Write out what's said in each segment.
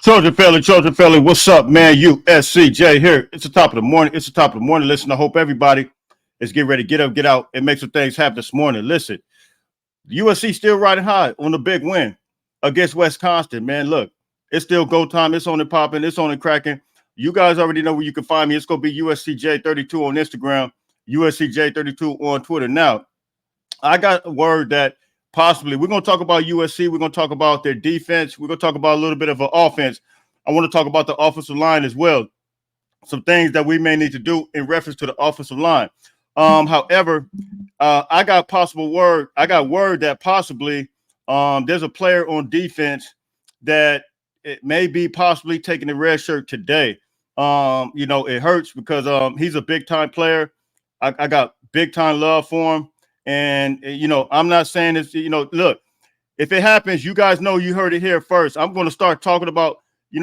Trojan Felly, what's up, man? USCJ here. It's the top of the morning. Listen, I hope everybody is getting ready to get up, get out, and make some things happen this morning. Listen, USC still riding high on the big win against Wisconsin, man. Look, it's still go time. It's on and popping. It's on and cracking. You guys already know where you can find me. It's going to be USCJ32 on Instagram, USCJ32 on Twitter. Now, I got a word that possibly we're going to talk about USC. We're going to talk about their defense. We're going to talk about a little bit of an offense. I want to talk about the offensive line as well. Some things that we may need to do in reference to the offensive line. However, I got word that possibly there's a player on defense that it may be possibly taking the red shirt today. It hurts because he's a big time player. I got big time love for him. And, I'm not saying this, look, if it happens, you guys know you heard it here first. I'm going to start talking about,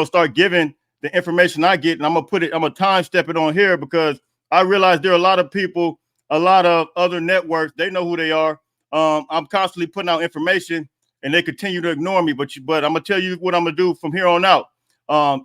start giving the information I get. And I'm going to time step it on here because I realize there are a lot of people, a lot of other networks. They know who they are. I'm constantly putting out information and they continue to ignore me. But I'm going to tell you what I'm going to do from here on out.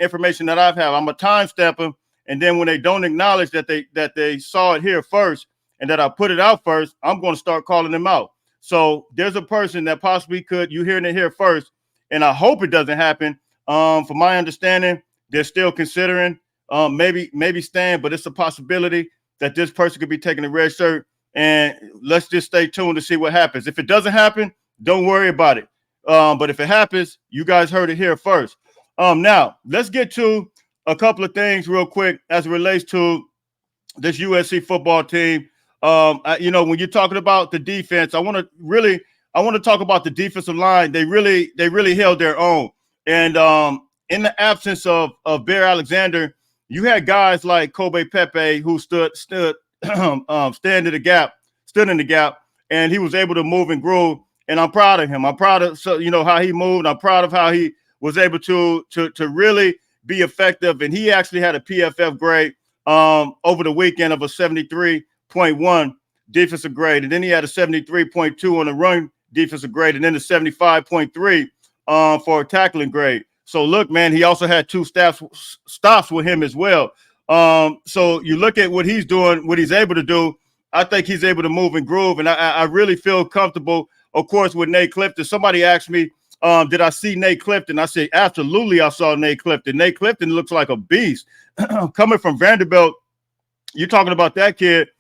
Information that I've had, I'm going to time step them. And then when they don't acknowledge that they saw it here first, and that I put it out first, I'm going to start calling them out. So there's a person that possibly could, you hearing it here first, and I hope it doesn't happen. From my understanding, they're still considering maybe staying, but it's a possibility that this person could be taking a red shirt. And let's just stay tuned to see what happens. If it doesn't happen, don't worry about it. But if it happens, you guys heard it here first. Now, let's get to a couple of things real quick as it relates to this USC football team. When you're talking about the defense, I want to talk about the defensive line. They really held their own. And in the absence of Bear Alexander, you had guys like Kobe Pepe who stood in the gap, and he was able to move and groove. And I'm proud of him. I'm proud of how he moved. I'm proud of how he was able to really be effective. And he actually had a PFF grade over the weekend of a 73.1 defensive grade, and then he had a 73.2 on the run defensive grade, and then a 75.3 for a tackling grade. So look, man, he also had 2 stops with him as well. So you look at what he's doing, what he's able to do. I think he's able to move and groove, and I really feel comfortable, of course, with Nate Clifton. Somebody asked me, did I see Nate Clifton? I said, absolutely, I saw Nate Clifton. Nate Clifton looks like a beast. Coming from Vanderbilt, you're talking about that kid.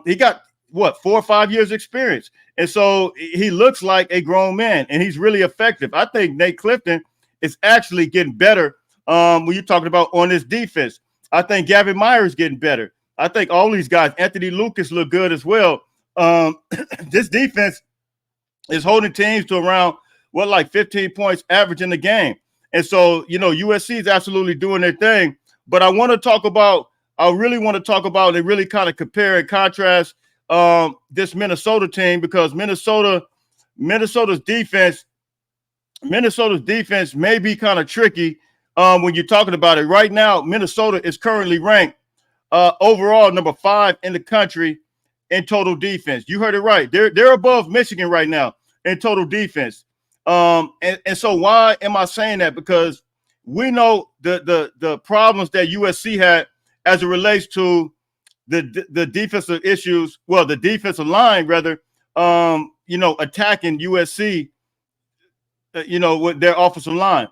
He got 4 or 5 years experience. And so he looks like a grown man and he's really effective. I think Nate Clifton is actually getting better when you're talking about on this defense. I think Gavin Myers getting better. I think all these guys, Anthony Lucas look good as well. This defense is holding teams to around 15 points average in the game. And so, USC is absolutely doing their thing. But I really want to talk about and really kind of compare and contrast this Minnesota team, because Minnesota's defense may be kind of tricky when you're talking about it. Right now, Minnesota is currently ranked overall number 5 in the country in total defense. You heard it right. They're above Michigan right now in total defense. And so why am I saying that? Because we know the problems that USC had as it relates to the defensive issues, the defensive line rather, attacking USC, with their offensive line.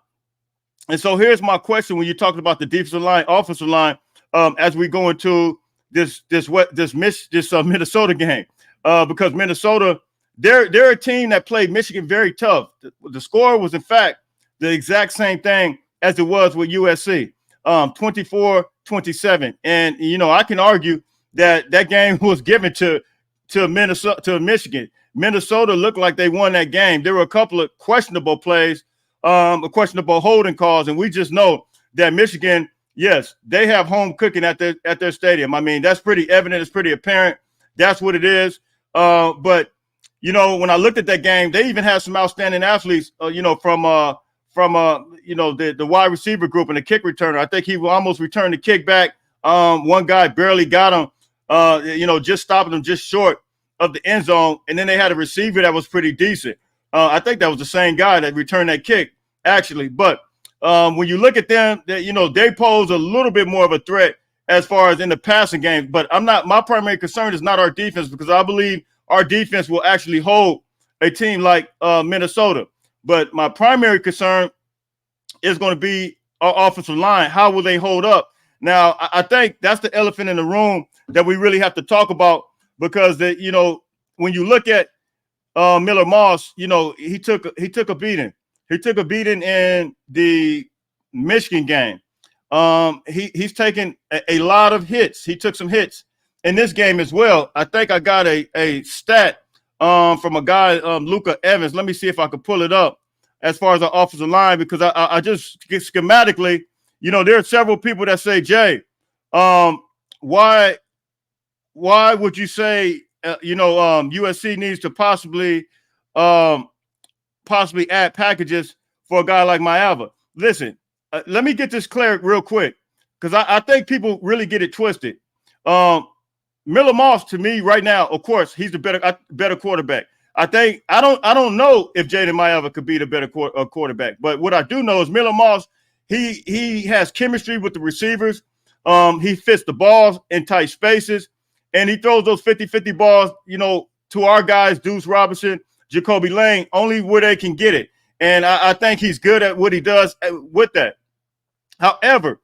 And so here's my question when you're talking about the defensive line, offensive line, as we go into this Minnesota game, because Minnesota, they're a team that played Michigan very tough. The score was in fact the exact same thing as it was with USC, 24-27. And, I can argue that game was given to Michigan. Minnesota looked like they won that game. There were a couple of questionable plays, questionable holding calls, and we just know that Michigan, yes, they have home cooking at their stadium. I mean, that's pretty evident. It's pretty apparent. That's what it is. But when I looked at that game, they even had some outstanding athletes, from the wide receiver group and the kick returner. I think he will almost return the kick back. One guy barely got him, just stopping him just short of the end zone. And then they had a receiver that was pretty decent. I think that was the same guy that returned that kick, actually. But when you look at them, they pose a little bit more of a threat as far as in the passing game. But my primary concern is not our defense, because I believe our defense will actually hold a team like Minnesota. But my primary concern is going to be our offensive line. How will they hold up? Now, I think that's the elephant in the room that we really have to talk about, because when you look at Miller Moss, he took a beating. He took a beating in the Michigan game. He's taken a lot of hits. He took some hits in this game as well. I think I got a stat from a guy, Luka Evans. Let me see if I could pull it up as far as the offensive line, because I just schematically, there are several people that say, Jay, why would you say USC needs to possibly add packages for a guy like Maiava? Listen, let me get this clear real quick, because I think people really get it twisted. Miller Moss, to me right now, of course, he's the better quarterback. I don't know if Jaden Maiava could be the better quarterback, but what I do know is Miller Moss, he has chemistry with the receivers. He fits the balls in tight spaces, and he throws those 50-50 balls, to our guys, Deuce Robinson, Jacoby Lane, only where they can get it. And I think he's good at what he does with that. However,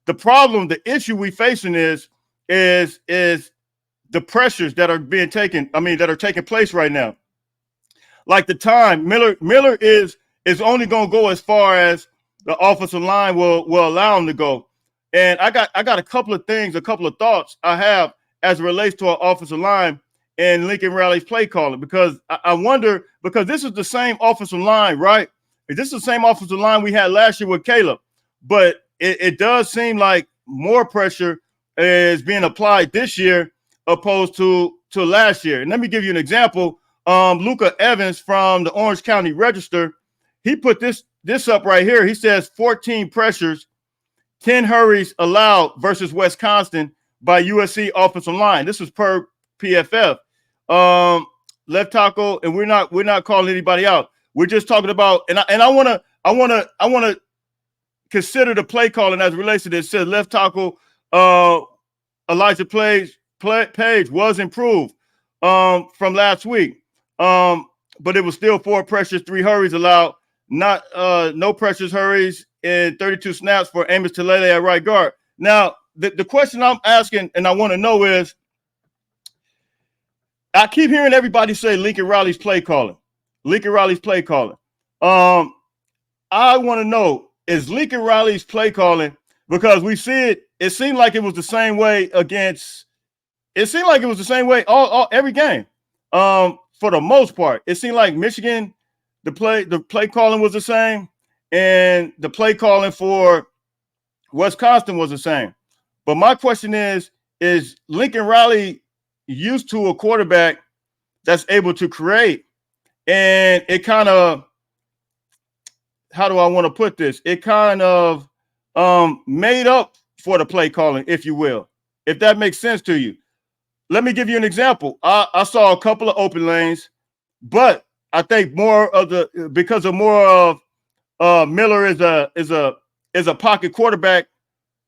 the issue we facing is the pressures that are that are taking place right now. Like the time, Miller is only going to go as far as the offensive line will allow him to go. And I got a couple of thoughts I have as it relates to our offensive line and Lincoln Riley's play calling, because I wonder, because this is the same offensive line, right? This is the same offensive line we had last year with Caleb, but it does seem like more pressure is being applied this year opposed to last year. And let me give you an example. Luka Evans from the Orange County Register, he put this up right here. He says 14 pressures, 10 hurries allowed versus Wisconsin by USC offensive line. This is per PFF. Left tackle, and we're not calling anybody out. We're just talking about, and I want to consider the play calling as it relates to this. It says left tackle Elijah Page was improved from last week. But it was still 4 pressures, 3 hurries allowed, no pressures, hurries, and 32 snaps for Amos Talele at right guard. Now, the question I'm asking, and I want to know is, I keep hearing everybody say Lincoln Riley's play calling. Lincoln Riley's play calling. I want to know, is Lincoln Riley's play calling, because we see it seemed like it was the same way every game. For the most part, it seemed like Michigan, the play calling was the same, and the play calling for Wisconsin was the same. But my question is Lincoln Riley used to a quarterback that's able to create? And it kind of, how do I want to put this? It kind of made up for the play calling, if you will, if that makes sense to you. Let me give you an example. I saw a couple of open lanes, but I think because of more of Miller is a pocket quarterback,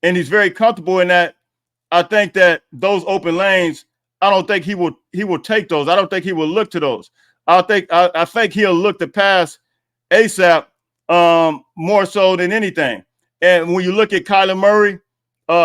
and he's very comfortable in that. I think that those open lanes, I don't think he will take those. I don't think he will look to those. I think he'll look to pass ASAP more so than anything. And when you look at Kyler Murray,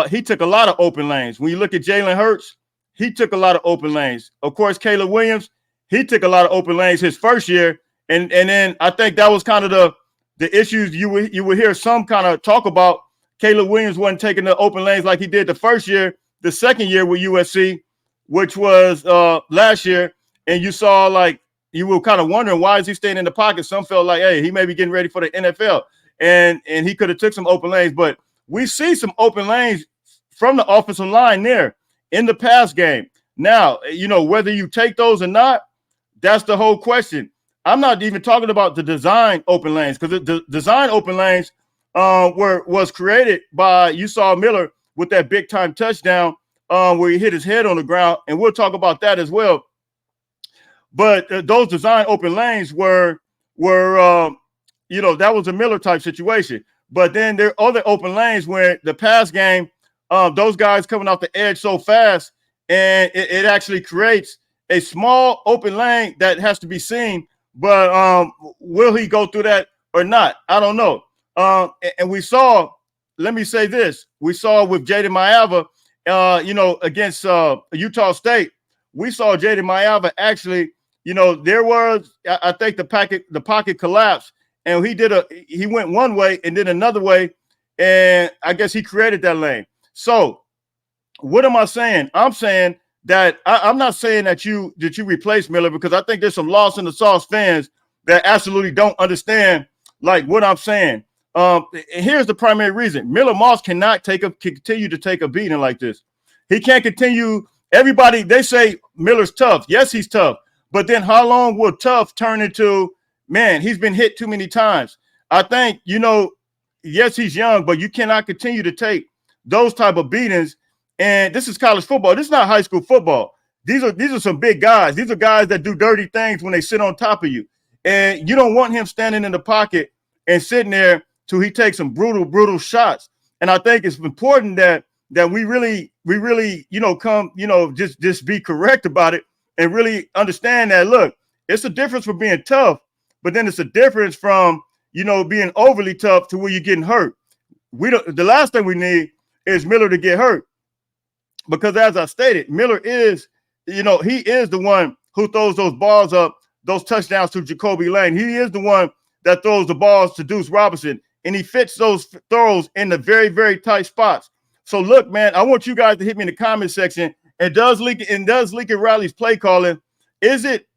he took a lot of open lanes. When you look at Jalen Hurts, he took a lot of open lanes. Of course, Caleb Williams, he took a lot of open lanes his first year. And then I think that was kind of the issues you would hear some kind of talk about. Caleb Williams wasn't taking the open lanes like he did the first year, the second year with USC, which was last year. And you saw, like, you were kind of wondering, why is he staying in the pocket? Some felt like, hey, he may be getting ready for the NFL. And he could have took some open lanes. But we see some open lanes from the offensive line there in the pass game. Now, whether you take those or not, that's the whole question. I'm not even talking about the design open lanes, because the design open lanes was created by, you saw Miller with that big time touchdown where he hit his head on the ground, and we'll talk about that as well. But those design open lanes were that was a Miller type situation. But then there are other open lanes where the pass game, those guys coming off the edge so fast, and it actually creates a small open lane that has to be seen. But will he go through that or not? I don't know. And we saw, let me say this, we saw with Jaden Maiava, against Utah State, we saw Jaden Maiava actually, there was, I think the pocket collapsed, and he went one way and then another way, and I guess he created that lane. So what am I saying? I'm saying that I'm not saying that you replace Miller, because I think there's some lost in the sauce fans that absolutely don't understand like what I'm saying. Here's the primary reason: Miller Moss cannot continue to take a beating like this. He can't continue. Everybody, they say Miller's tough. Yes, he's tough. But then how long will tough turn into, man, he's been hit too many times? I think, yes, he's young, but you cannot continue to take those type of beatings. And this is college football. This is not high school football. These are some big guys. These are guys that do dirty things when they sit on top of you. And you don't want him standing in the pocket and sitting there till he takes some brutal shots. And I think it's important that we really, come, just be correct about it and really understand that, look, it's a difference from being tough, but then it's a difference from, being overly tough to where you're getting hurt. The last thing we need is Miller to get hurt, because as I stated, Miller is, he is the one who throws those balls up, those touchdowns to Jacoby Lane. He is the one that throws the balls to Deuce Robinson, and he fits those throws in the very, very tight spots. So look, man, I want you guys to hit me in the comment section. And does Lincoln Riley's play calling, is it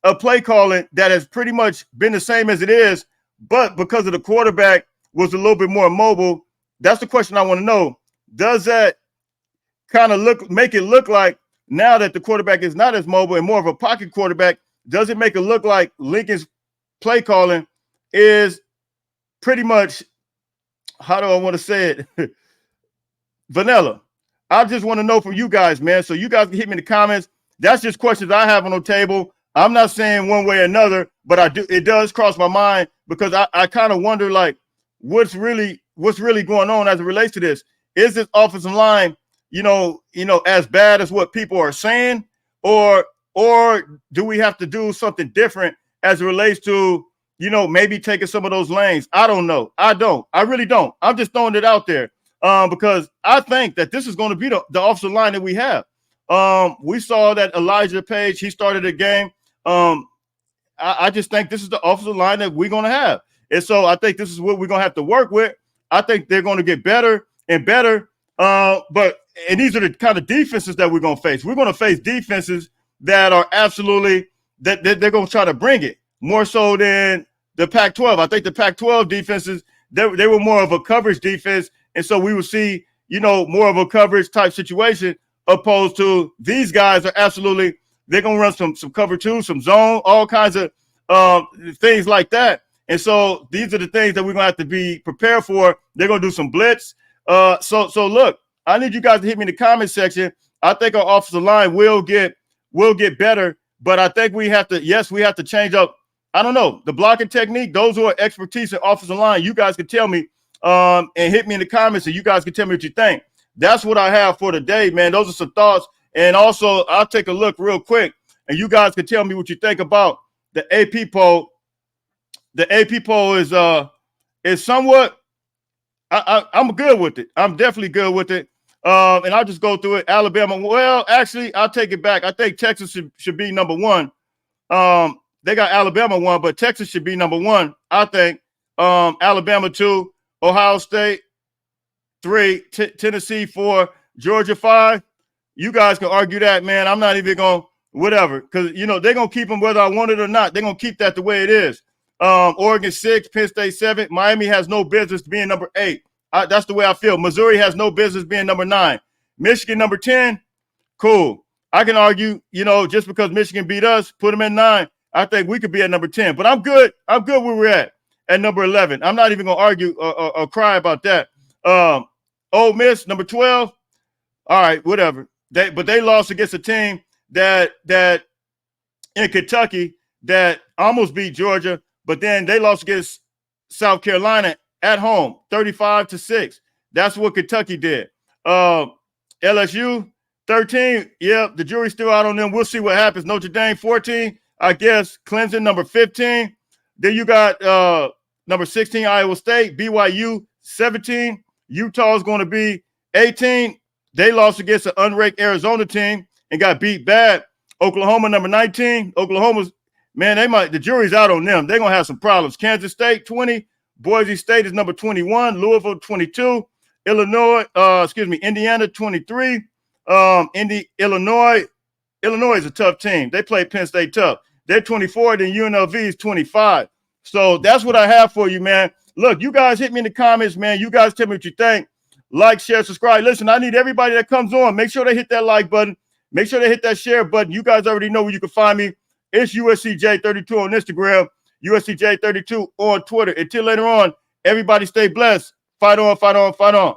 a play calling that has pretty much been the same as it is, but because of the quarterback was a little bit more mobile? That's the question I want to know. Does that kind of make it look like, now that the quarterback is not as mobile and more of a pocket quarterback, does it make it look like Lincoln's play calling is pretty much, how do I want to say it? Vanilla. I just want to know from you guys, man. So you guys can hit me in the comments. That's just questions I have on the table. I'm not saying one way or another, but it does cross my mind, because I kind of wonder, like, what's really going on as it relates to this. Is this offensive line, as bad as what people are saying, or do we have to do something different as it relates to, maybe taking some of those lanes? I don't know. I really don't. I'm just throwing it out there. Because I think that this is going to be the offensive line that we have. We saw that Elijah Page, he started a game. I just think this is the offensive line that we're going to have. And so I think this is what we're going to have to work with. I think they're going to get better and better. And these are the kind of defenses that we're going to face. We're going to face defenses that are absolutely, that they're going to try to bring it more so than the Pac-12. I think the Pac-12 defenses, they were more of a coverage defense. And so we will see, more of a coverage type situation, opposed to these guys are absolutely, they're going to run some cover two, some zone, all kinds of things like that. And so these are the things that we're going to have to be prepared for. They're going to do some blitz. So look, I need you guys to hit me in the comment section. I think our offensive line will get better, but I think we have to change up. I don't know, the blocking technique. Those who are expertise in offensive line, you guys can tell me. And hit me in the comments, and you guys can tell me what you think. That's what I have for today, man. Those are some thoughts. And also, I'll take a look real quick, and you guys can tell me what you think about the AP poll. The AP poll is somewhat, I'm good with it. I'm definitely good with it. And I'll just go through it. Alabama. Well, actually, I'll take it back. I think Texas should be number one. They got Alabama 1, but Texas should be number 1. I think Alabama 2. Ohio State 3, Tennessee 4, Georgia 5. You guys can argue that, man. I'm not even going to, whatever, because, they're going to keep them whether I want it or not. They're going to keep that the way it is. Oregon 6, Penn State 7. Miami has no business being number 8. That's the way I feel. Missouri has no business being number 9. Michigan number 10. Cool. I can argue, just because Michigan beat us, put them at 9. I think we could be at number 10. But I'm good. I'm good where we're at number 11. I'm not even going to argue or cry about that. Ole Miss, number 12. All right, whatever. But they lost against a team that in Kentucky that almost beat Georgia, but then they lost against South Carolina at home, 35-6. That's what Kentucky did. LSU 13. Yeah, the jury's still out on them. We'll see what happens. Notre Dame 14. I guess Clemson number 15. Then you got number 16 Iowa State. BYU 17. Utah's going to be 18. They lost against an unranked Arizona team and got beat bad. Oklahoma number 19. Oklahoma's, man, the jury's out on them. They're going to have some problems. Kansas State 20. Boise State is number 21. Louisville 22. Indiana 23. Illinois is a tough team. They play Penn State tough. They're 24. Then UNLV is 25. So that's what I have for you, man. Look, you guys hit me in the comments, man. You guys tell me what you think. Like, share, subscribe. Listen, I need everybody that comes on. Make sure they hit that like button. Make sure they hit that share button. You guys already know where you can find me. It's USCJ32 on Instagram, USCJ32 on Twitter. Until later on, everybody stay blessed. Fight on, fight on, fight on.